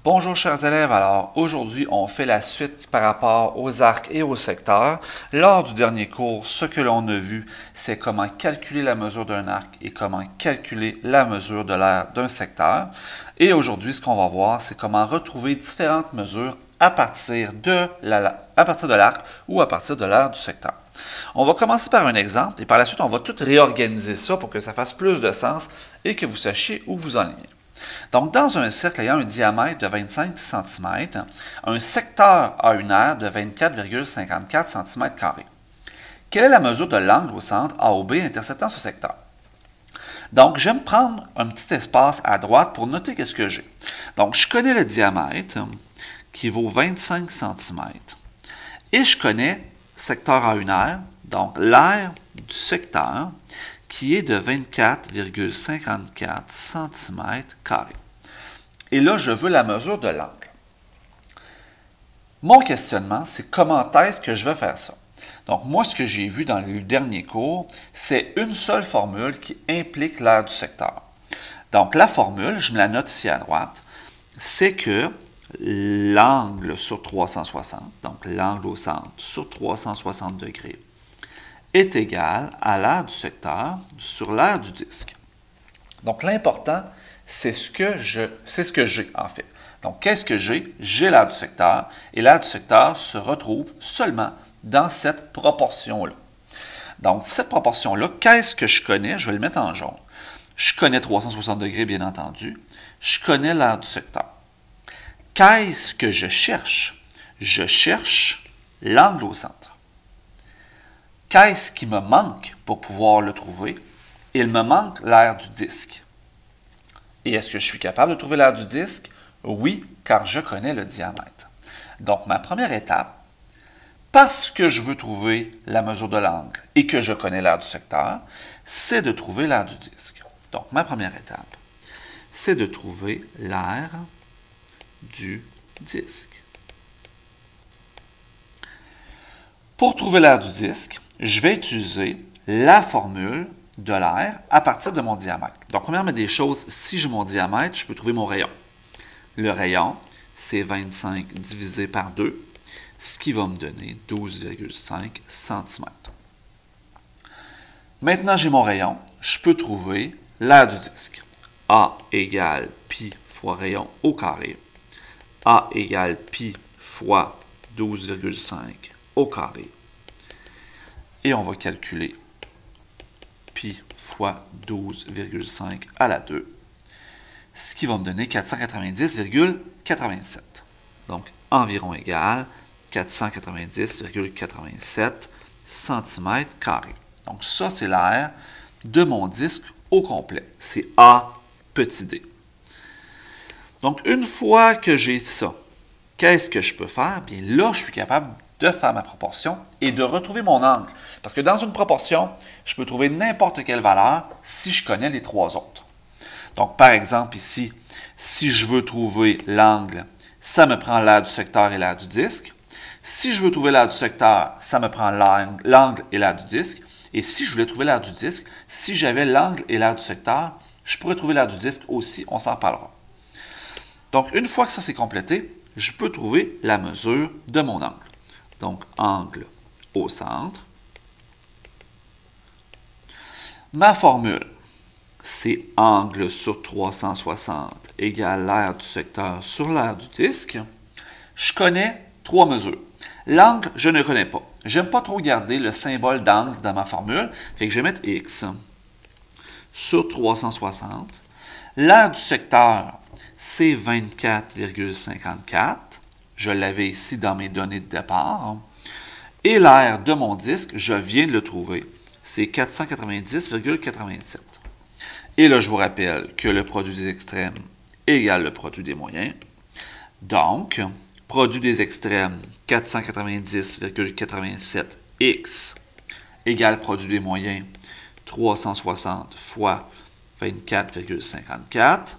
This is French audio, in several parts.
Bonjour chers élèves, alors aujourd'hui on fait la suite par rapport aux arcs et aux secteurs. Lors du dernier cours, ce que l'on a vu, c'est comment calculer la mesure d'un arc et comment calculer la mesure de l'aire d'un secteur. Et aujourd'hui, ce qu'on va voir, c'est comment retrouver différentes mesures à partir de l'arc ou à partir de l'aire du secteur. On va commencer par un exemple et par la suite, on va tout réorganiser ça pour que ça fasse plus de sens et que vous sachiez où vous enlignez. Donc, dans un cercle ayant un diamètre de 25 cm, un secteur a une aire de 24,54 cm². Quelle est la mesure de l'angle au centre AOB interceptant ce secteur? Donc, je vais me prendre un petit espace à droite pour noter qu'est-ce que j'ai. Donc, je connais le diamètre qui vaut 25 cm et je connais secteur a une aire, donc l'aire du secteur qui est de 24,54 cm². Et là, je veux la mesure de l'angle. Mon questionnement, c'est comment est-ce que je vais faire ça? Donc, moi, ce que j'ai vu dans le dernier cours, c'est une seule formule qui implique l'aire du secteur. Donc, la formule, je me la note ici à droite, c'est que l'angle sur 360, donc l'angle au centre sur 360 degrés, est égal à l'aire du secteur sur l'aire du disque. Donc, l'important, c'est ce que j'ai, en fait. Donc, qu'est-ce que j'ai? J'ai l'aire du secteur, et l'aire du secteur se retrouve seulement dans cette proportion-là. Donc, cette proportion-là, qu'est-ce que je connais? Je vais le mettre en jaune. Je connais 360 degrés, bien entendu. Je connais l'aire du secteur. Qu'est-ce que je cherche? Je cherche l'angle au centre. Qu'est-ce qui me manque pour pouvoir le trouver? Il me manque l'aire du disque. Et est-ce que je suis capable de trouver l'aire du disque? Oui, car je connais le diamètre. Donc, ma première étape, parce que je veux trouver la mesure de l'angle et que je connais l'aire du secteur, c'est de trouver l'aire du disque. Donc, ma première étape, c'est de trouver l'aire du disque. Pour trouver l'aire du disque, je vais utiliser la formule de l'aire à partir de mon diamètre. Donc, premièrement des choses, si j'ai mon diamètre, je peux trouver mon rayon. Le rayon, c'est 25 divisé par 2, ce qui va me donner 12,5 cm. Maintenant, j'ai mon rayon, je peux trouver l'aire du disque. A égale pi fois rayon au carré. A égale pi fois 12,5 au carré. Et on va calculer pi fois 12,5 à la 2, ce qui va me donner 490,87. Donc, environ égal 490,87 cm². Donc, ça, c'est l'aire de mon disque au complet. C'est A petit d. Donc, une fois que j'ai ça, qu'est-ce que je peux faire? Bien là, je suis capable de faire ma proportion et de retrouver mon angle. Parce que dans une proportion, je peux trouver n'importe quelle valeur si je connais les trois autres. Donc, par exemple, ici, si je veux trouver l'angle, ça me prend l'aire du secteur et l'aire du disque. Si je veux trouver l'aire du secteur, ça me prend l'angle et l'aire du disque. Et si je voulais trouver l'aire du disque, si j'avais l'angle et l'aire du secteur, je pourrais trouver l'aire du disque aussi, on s'en parlera. Donc, une fois que ça c'est complété, je peux trouver la mesure de mon angle. Donc, angle au centre. Ma formule, c'est angle sur 360 égale l'aire du secteur sur l'aire du disque. Je connais trois mesures. L'angle, je ne connais pas. J'aime pas trop garder le symbole d'angle dans ma formule, fait que je vais mettre x sur 360. L'aire du secteur, c'est 24,54. Je l'avais ici dans mes données de départ. Et l'aire de mon disque, je viens de le trouver. C'est 490,87. Et là, je vous rappelle que le produit des extrêmes égale le produit des moyens. Donc, produit des extrêmes, 490,87x égale produit des moyens, 360 fois 24,54.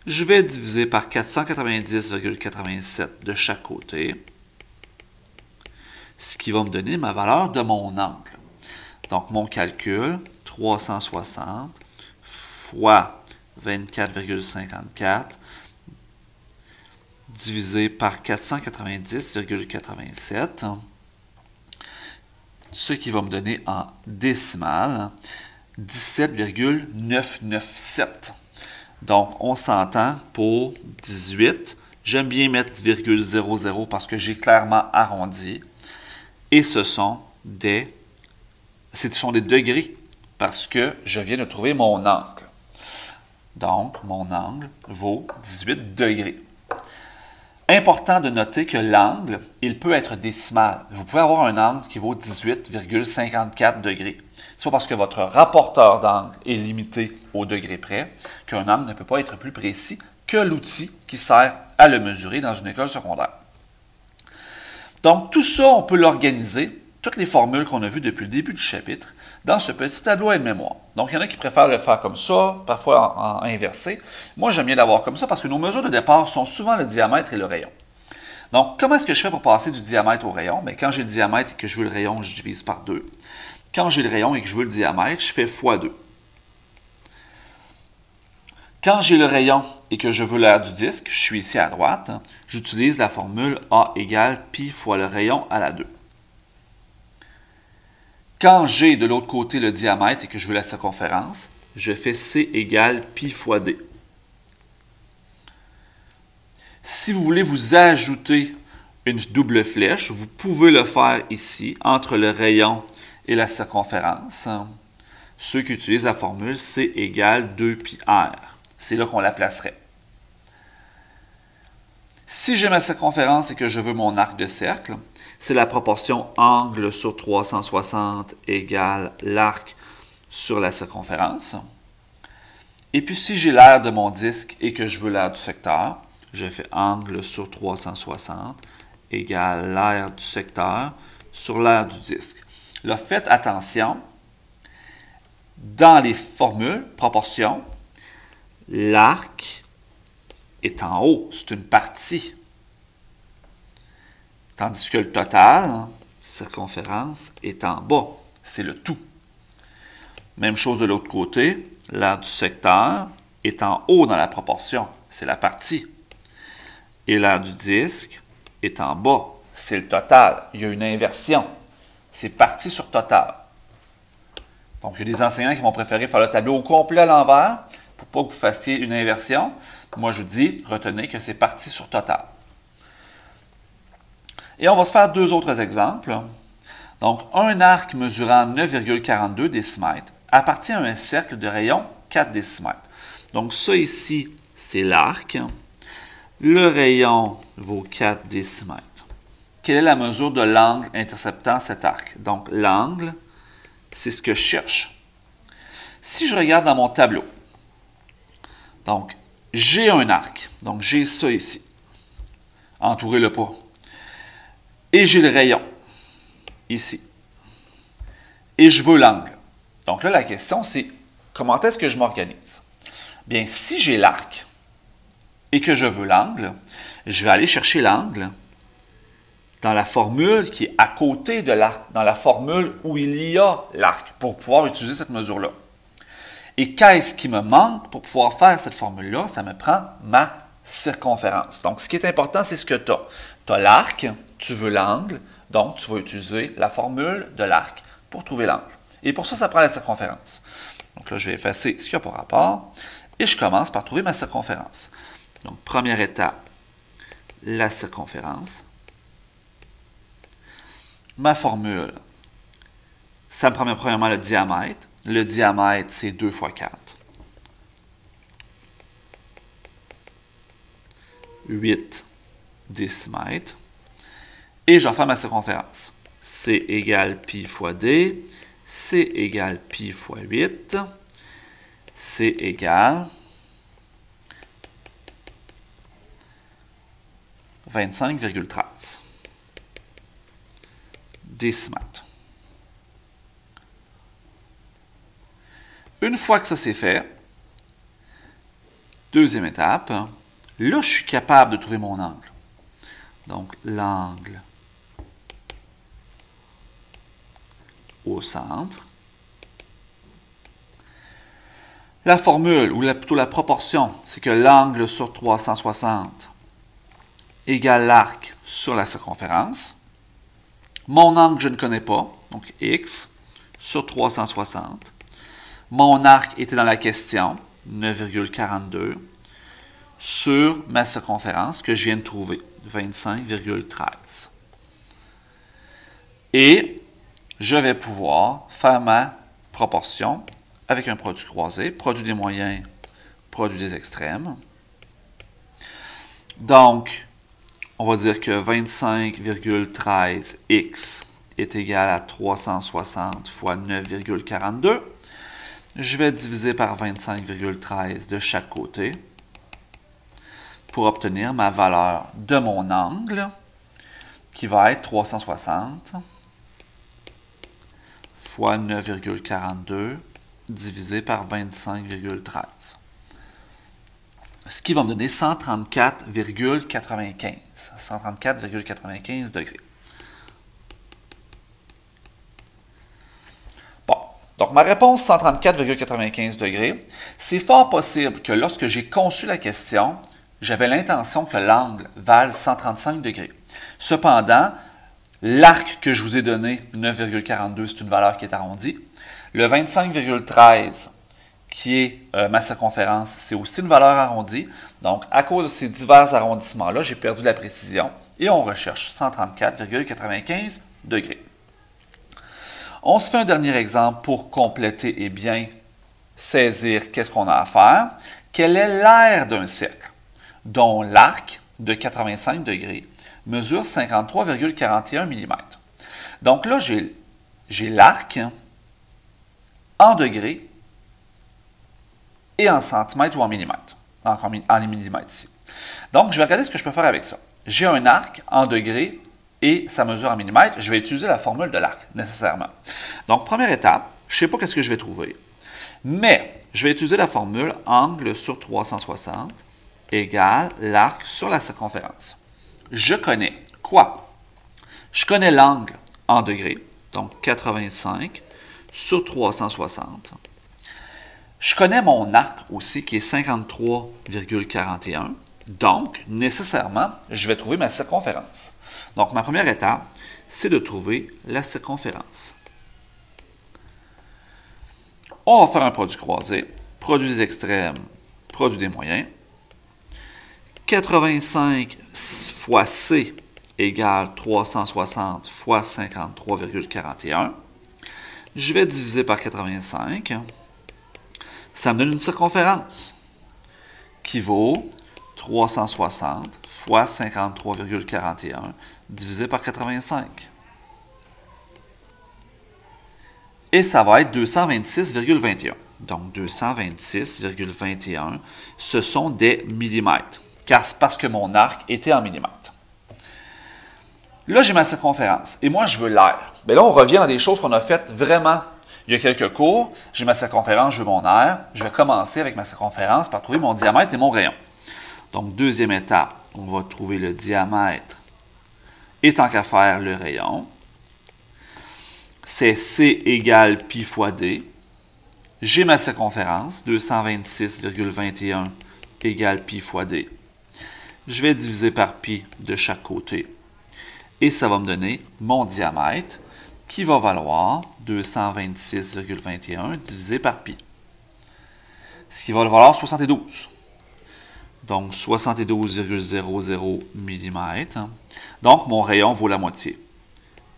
Je vais diviser par 490,87 de chaque côté, ce qui va me donner ma valeur de mon angle. Donc, mon calcul, 360 fois 24,54 divisé par 490,87, ce qui va me donner en décimale 17,997. Donc, on s'entend pour 18. J'aime bien mettre ,00 parce que j'ai clairement arrondi. Et ce sont des degrés parce que je viens de trouver mon angle. Donc, mon angle vaut 18 degrés. Important de noter que l'angle, il peut être décimal. Vous pouvez avoir un angle qui vaut 18,54 degrés. Ce n'est pas parce que votre rapporteur d'angle est limité au degré près qu'un angle ne peut pas être plus précis que l'outil qui sert à le mesurer dans une école secondaire. Donc, tout ça, on peut l'organiser, toutes les formules qu'on a vues depuis le début du chapitre, dans ce petit tableau aide-mémoire. Donc, il y en a qui préfèrent le faire comme ça, parfois en inversé. Moi, j'aime bien l'avoir comme ça parce que nos mesures de départ sont souvent le diamètre et le rayon. Donc, comment est-ce que je fais pour passer du diamètre au rayon? Bien, quand j'ai le diamètre et que je veux le rayon, je divise par 2. Quand j'ai le rayon et que je veux le diamètre, je fais fois 2. Quand j'ai le rayon et que je veux l'aire du disque, je suis ici à droite, j'utilise la formule A égale pi fois le rayon à la 2. Quand j'ai de l'autre côté le diamètre et que je veux la circonférence, je fais C égale pi fois D. Si vous voulez vous ajouter une double flèche, vous pouvez le faire ici, entre le rayon et la circonférence. Ceux qui utilisent la formule C égale 2 pi R. C'est là qu'on la placerait. Si j'ai ma circonférence et que je veux mon arc de cercle, c'est la proportion angle sur 360 égale l'arc sur la circonférence. Et puis si j'ai l'aire de mon disque et que je veux l'aire du secteur, je fais angle sur 360 égale l'aire du secteur sur l'aire du disque. Là, faites attention, dans les formules, proportions, l'arc est en haut, c'est une partie. Tandis que le total, circonférence, est en bas, c'est le tout. Même chose de l'autre côté, l'aire du secteur est en haut dans la proportion, c'est la partie. Et l'aire du disque est en bas, c'est le total. Il y a une inversion, c'est partie sur total. Donc, il y a des enseignants qui vont préférer faire le tableau au complet à l'envers pour pas que vous fassiez une inversion. Moi, je dis, retenez que c'est partie sur total. Et on va se faire deux autres exemples. Donc, un arc mesurant 9,42 décimètres appartient à un cercle de rayon 4 décimètres. Donc, ça ici, c'est l'arc. Le rayon vaut 4 décimètres. Quelle est la mesure de l'angle interceptant cet arc? Donc, l'angle, c'est ce que je cherche. Si je regarde dans mon tableau, donc, j'ai un arc. Donc, j'ai ça ici. Entourez-le pas. Et j'ai le rayon, ici. Et je veux l'angle. Donc là, la question, c'est comment est-ce que je m'organise? Bien, si j'ai l'arc et que je veux l'angle, je vais aller chercher l'angle dans la formule qui est à côté de l'arc, dans la formule où il y a l'arc, pour pouvoir utiliser cette mesure-là. Et qu'est-ce qui me manque pour pouvoir faire cette formule-là? Ça me prend ma circonférence. Donc, ce qui est important, c'est ce que tu as. Tu as l'arc, tu veux l'angle, donc tu vas utiliser la formule de l'arc pour trouver l'angle. Et pour ça, ça prend la circonférence. Donc là, je vais effacer ce qui n'a pas rapport. Et je commence par trouver ma circonférence. Donc, première étape, la circonférence. Ma formule, ça me prend premièrement le diamètre. Le diamètre, c'est 2 fois 4. 8 décimètres. Et j'en fais ma circonférence. C égale pi fois D. C égale pi fois 8. C égale 25,13 décimètres. Une fois que ça c'est fait, deuxième étape, là je suis capable de trouver mon angle. Donc l'angle au centre. La formule, ou plutôt la proportion, c'est que l'angle sur 360 égale l'arc sur la circonférence. Mon angle, je ne connais pas, donc x sur 360. Mon arc était dans la question, 9,42, sur ma circonférence que je viens de trouver, 25,13. Et je vais pouvoir faire ma proportion avec un produit croisé, produit des moyens, produit des extrêmes. Donc, on va dire que 25,13x est égal à 360 fois 9,42. Je vais diviser par 25,13 de chaque côté pour obtenir ma valeur de mon angle, qui va être 360 fois 9,42 divisé par 25,13. Ce qui va me donner 134,95. 134,95 degrés. Bon, donc ma réponse 134,95 degrés, c'est fort possible que lorsque j'ai conçu la question, j'avais l'intention que l'angle vale 135 degrés. Cependant, l'arc que je vous ai donné, 9,42, c'est une valeur qui est arrondie. Le 25,13, qui est ma circonférence, c'est aussi une valeur arrondie. Donc, à cause de ces divers arrondissements-là, j'ai perdu la précision et on recherche 134,95 degrés. On se fait un dernier exemple pour compléter et bien saisir qu'est-ce qu'on a à faire. Quel est l'aire d'un cercle, dont l'arc de 85 degrés mesure 53,41 mm. Donc là, j'ai l'arc en degrés et en centimètres ou en millimètres. En millimètres ici. Donc, je vais regarder ce que je peux faire avec ça. J'ai un arc en degrés et ça mesure en millimètres. Je vais utiliser la formule de l'arc, nécessairement. Donc, première étape, je ne sais pas qu'est-ce que je vais trouver, mais je vais utiliser la formule angle sur 360 égale l'arc sur la circonférence. Je connais quoi? Je connais l'angle en degrés, donc 85 sur 360. Je connais mon arc aussi, qui est 53,41. Donc, nécessairement, je vais trouver ma circonférence. Donc, ma première étape, c'est de trouver la circonférence. On va faire un produit croisé, produit des extrêmes, produit des moyens. 85 fois C égale 360 fois 53,41. Je vais diviser par 85. Ça me donne une circonférence qui vaut 360 fois 53,41 divisé par 85. Et ça va être 226,21. Donc 226,21, ce sont des millimètres. Car c'est parce que mon arc était en millimètres. Là, j'ai ma circonférence. Et moi, je veux l'aire. Bien là, on revient dans des choses qu'on a faites vraiment il y a quelques cours. J'ai ma circonférence, je veux mon aire. Je vais commencer avec ma circonférence par trouver mon diamètre et mon rayon. Donc, deuxième étape, on va trouver le diamètre et tant qu'à faire le rayon. C'est C égale pi fois D. J'ai ma circonférence, 226,21 égale pi fois D. Je vais diviser par pi de chaque côté. Et ça va me donner mon diamètre qui va valoir 226,21 divisé par pi. Ce qui va valoir 72. Donc 72,00 mm. Donc mon rayon vaut la moitié.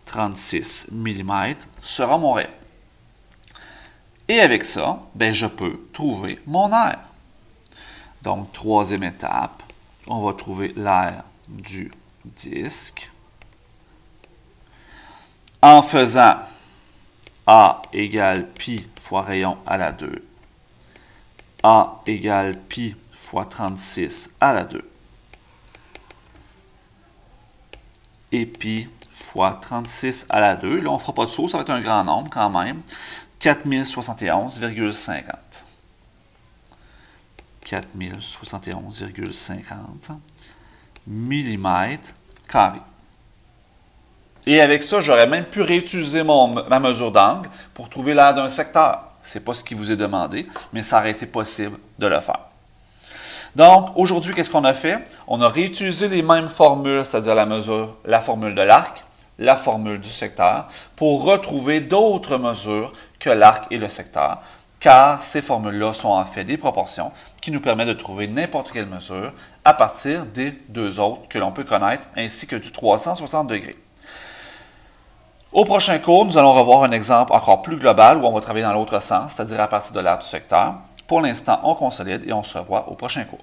36 mm sera mon rayon. Et avec ça, ben, je peux trouver mon aire. Donc troisième étape, on va trouver l'aire du disque. En faisant A égale pi fois rayon à la 2, A égale pi fois 36 à la 2, et pi fois 36 à la 2. Là, on ne fera pas de saut, ça va être un grand nombre quand même. 4071,50. 4071,50 mm². Et avec ça, j'aurais même pu réutiliser ma mesure d'angle pour trouver l'aire d'un secteur. Ce n'est pas ce qui vous est demandé, mais ça aurait été possible de le faire. Donc, aujourd'hui, qu'est-ce qu'on a fait? On a réutilisé les mêmes formules, c'est-à-dire la formule de l'arc, la formule du secteur, pour retrouver d'autres mesures que l'arc et le secteur, car ces formules-là sont en fait des proportions qui nous permettent de trouver n'importe quelle mesure à partir des deux autres que l'on peut connaître, ainsi que du 360 degrés. Au prochain cours, nous allons revoir un exemple encore plus global où on va travailler dans l'autre sens, c'est-à-dire à partir de l'arc du secteur. Pour l'instant, on consolide et on se revoit au prochain cours.